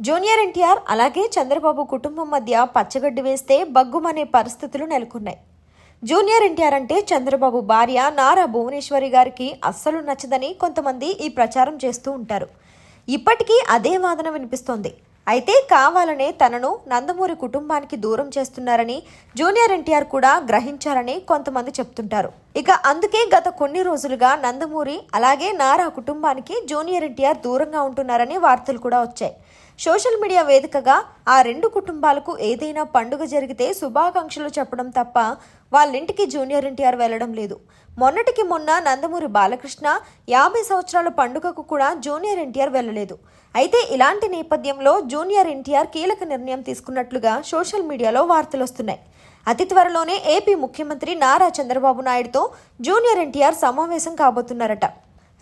Junior NTR అలాగే చంద్రబాబు కుటుంబం మధ్య పచ్చగడ్డి వేస్తే బగ్గుమనే పరిస్థితులు నెలకొన్నాయి. జూనియర్ ఎన్టీఆర్ అంటే చంద్రబాబు భార్య నారా భువనేశ్వరి గారికి అస్సలు నచ్చదని కొంతమంది ఈ ప్రచారం చేస్తూ ఉంటారు. ఇప్పటికీ అదే వాదన వినిపిస్తోంది. అయితే కావాలనే తనను నందమూరి కుటుంబానికి దూరం చేస్తున్నారని జూనియర్ ఎన్టీఆర్ కూడా గ్రహించారని కొంతమంది చెప్తుంటారు. ఇక అందుకే గత కొన్ని రోజులుగా నందమూరి అలాగే నారా కుటుంబానికి జూనియర్ ఎన్టీఆర్ దూరంగా ఉంటున్నారని వార్తలు కూడా వచ్చాయి. సోషల్ మీడియా వేదికగా ఆ రెండు కుటుంబాలకు ఏదైనా పండుగ జరిగితే శుభాకాంక్షలు చెప్పడం తప్ప వాళ్ళింటికి జూనియర్ ఎన్టీఆర్ వెళ్లడం లేదు. మొన్నటికి మొన్న నందమూరి బాలకృష్ణ 50 సంవత్సరాల పండుగకు కూడా జూనియర్ ఎన్టీఆర్ వెళ్లలేదు. అయితే ఇలాంటి నేపథ్యంలో జూనియర్ ఎన్టీఆర్ కీలక నిర్ణయం తీసుకున్నట్లుగా సోషల్ మీడియాలో వార్తలు వస్తున్నాయి. అతి త్వరలోనే ఏపీ ముఖ్యమంత్రి నారా చంద్రబాబు నాయుడుతో జూనియర్ ఎన్టీఆర్ సమావేశం కాబోతున్నారట.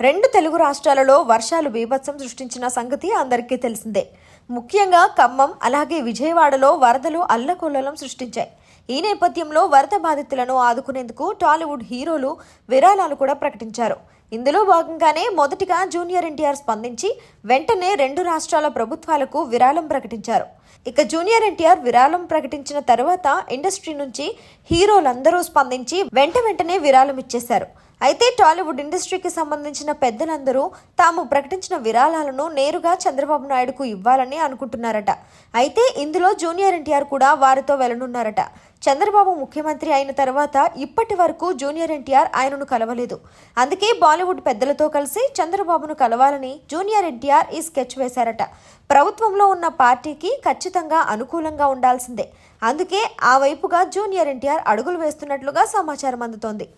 రెండు తెలుగు రాష్ట్రాలలో వర్షాలు బీభత్సం సృష్టించిన సంగతి అందరికీ తెలిసిందే. ముఖ్యంగా ఖమ్మం అలాగే విజయవాడలో వరదలు అల్లకొల్లోలం సృష్టించాయి. ఈ నేపథ్యంలో వరద బాధితులను ఆదుకునేందుకు టాలీవుడ్ హీరోలు విరాళాలు కూడా ప్రకటించారు. ఇందులో భాగంగానే మొదటిగా జూనియర్ ఎన్టీఆర్ స్పందించి వెంటనే రెండు రాష్ట్రాల ప్రభుత్వాలకు విరాళం ప్రకటించారు. ఇక జూనియర్ ఎన్టీఆర్ విరాళం ప్రకటించిన తర్వాత ఇండస్ట్రీ నుంచి హీరోలందరూ స్పందించి వెంటనే విరాళం ఇచ్చేశారు. అయితే టాలీవుడ్ ఇండస్ట్రీకి సంబంధించిన పెద్దలందరూ తాము ప్రకటించిన విరాళాలను నేరుగా చంద్రబాబు నాయుడుకు ఇవ్వాలని అనుకుంటున్నారట. అయితే ఇందులో జూనియర్ ఎన్టీఆర్ కూడా వారితో వెళ్లనున్నారట. చంద్రబాబు ముఖ్యమంత్రి అయిన తర్వాత ఇప్పటి వరకు జూనియర్ ఎన్టీఆర్ ఆయనను కలవలేదు. అందుకే బాలీవుడ్ పెద్దలతో కలిసి చంద్రబాబును కలవాలని జూనియర్ ఎన్టీఆర్ ఈ స్కెచ్ వేశారట. ప్రభుత్వంలో ఉన్న పార్టీకి ఖచ్చితంగా అనుకూలంగా ఉండాల్సిందే. అందుకే ఆ వైపుగా జూనియర్ ఎన్టీఆర్ అడుగులు వేస్తున్నట్లుగా సమాచారం అందుతోంది.